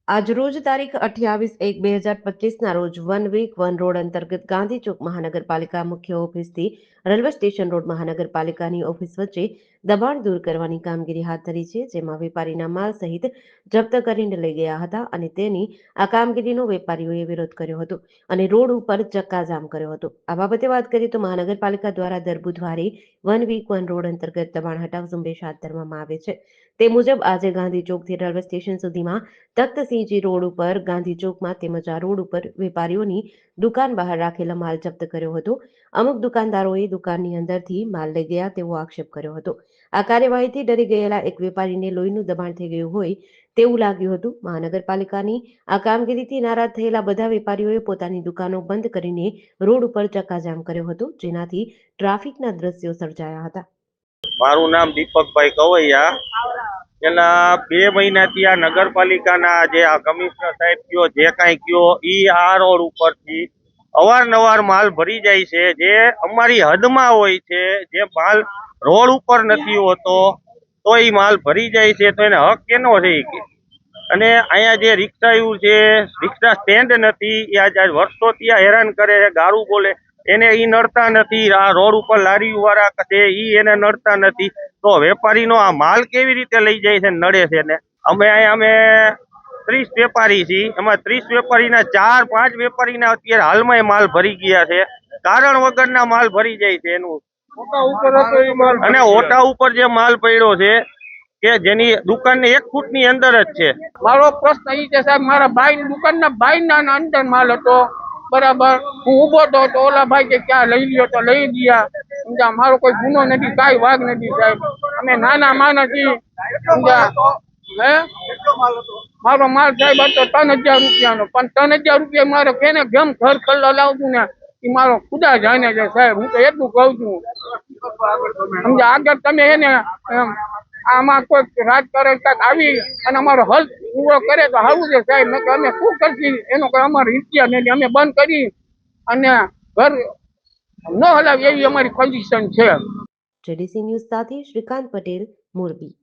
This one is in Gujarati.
આજરોજ તારીખ 28/1/2025ના રોજ વન વીક વન રોડ અંતર્ગત ગાંધી ચોક મહાનગરપાલિકા મુખ્ય ઓફિસથી રેલવે સ્ટેશન રોડ મહાનગરપાલિકાની ઓફિસ વચ્ચે દબાણ દૂર કરવાની કામગીરી હાથ ધરી છે, જેમાં વેપારીના માલ સહિત જપ્ત કરીને લઈ ગયા હતા અને તેની આ કામગીરીનો વેપારીઓએ વિરોધ કર્યો હતો અને રોડ ઉપર ચક્કાજામ કર્યો હતો. આ બાબતે વાત કરીએ તો મહાનગરપાલિકા દ્વારા દર બુધવારે વન વીક વન રોડ અંતર્ગત દબાણ હટાવ ઝુંબેશ હાથ ધરવામાં આવે છે. તે મુજબ આજે ગાંધી ચોકથી રેલવે સ્ટેશન સુધીમાં તખ્તસિંહજી રોડ ઉપર, ગાંધી ચોકમાં તેમજ આ રોડ ઉપર વેપારીઓની દુકાન બહાર રાખેલા માલ જપ્ત કર્યો હતો. અમુક દુકાનદારોએ દુકાનની અંદરથી માલ લઈ ગયા તેવો આક્ષેપ કર્યો હતો. આ કાર્યવાહીથી ડરી ગયેલા એક વેપારીને લોહીનું દબાણ થઈ ગયું હોય તેવું લાગ્યું હતું. મહાનગરપાલિકાની આ કામગીરીથી નારાજ થયેલા બધા વેપારીઓએ પોતાની દુકાનો બંધ કરીને રોડ ઉપર ચક્કાજામ કર્યો હતો, જેનાથી ટ્રાફિકના દ્રશ્યો સર્જાયા હતા. મારું નામ દીપકભાઈ કવૈયા. છેલ્લા 2 મહિનાથી આ નગરપાલિકાના જે આ કમિશનર સાહેબ કયો જે કાંઈ કયો આ રોડ ઉપરથી અવારનવાર માલ ભરી જાય છે, જે અમારી હદમાં હોય છે. જે માલ રોડ ઉપર નથી હોતો તો એ માલ ભરી જાય છે, તો એને હક કેનો છે? અને અહીંયા જે રિક્ષાયું છે, રિક્ષા સ્ટેન્ડ નથી, એ આજ વર્ષોથી આ હેરાન કરે છે, ગારું બોલે, એને ઈ નડતા નથી. આ રોડ ઉપર લારી વાળા છે ઈ એને નડતા નથી, તો વેપારીનો આ માલ કેવી રીતે લઈ જાય છે, નડે છે ને? અમે 30 વેપારી છીએ, એમાં 30 વેપારીના 4-5 વેપારીના અત્યારે હાલમાં માલ ભરી ગયા છે. કારણ વગરના માલ ભરી જાય છે એનું. અને ઓટા ઉપર જે માલ પડ્યો છે કે જેની દુકાન ને 1 ફૂટની અંદર જ છે. મારો પ્રશ્ન એ છે સાહેબ, મારા ભાઈ દુકાનના ભાઈના અંદર માલ હતો, બરાબર. હું ઉભો તો ઓલા ભાઈ કે ક્યાં લઈ લ્યો, તો લઈ ગયા. સમજા, મારો કોઈ ગુનો નથી, કાંઈ વાગ નથી સાહેબ. અમે નાના માણસ છીએ, સમજા. મારો માલ સાહેબ હતો 3000 રૂપિયાનો, પણ 3000 રૂપિયા મારે કેને જેમ ઘર કલ્લો લાવતું ને એ મારો ખુદા જાણે છે સાહેબ. હું તો એટલું કહું છું, સમજા. આગળ તમે એને આમાં કોઈ રાજકારણ કાંઈક આવી અને અમારો હલ પૂરો કરે તો સારું છે સાહેબ. નકર અમે શું કરશી એનો કોઈ અમારી ઈચ્છા નથી. અમે બંધ કરી અને ઘર ન હલાવી એવી અમારી કન્ડિશન છે. જેડીસી ન્યૂઝ સાથે શ્રીકાંત પટેલ, મોરબી.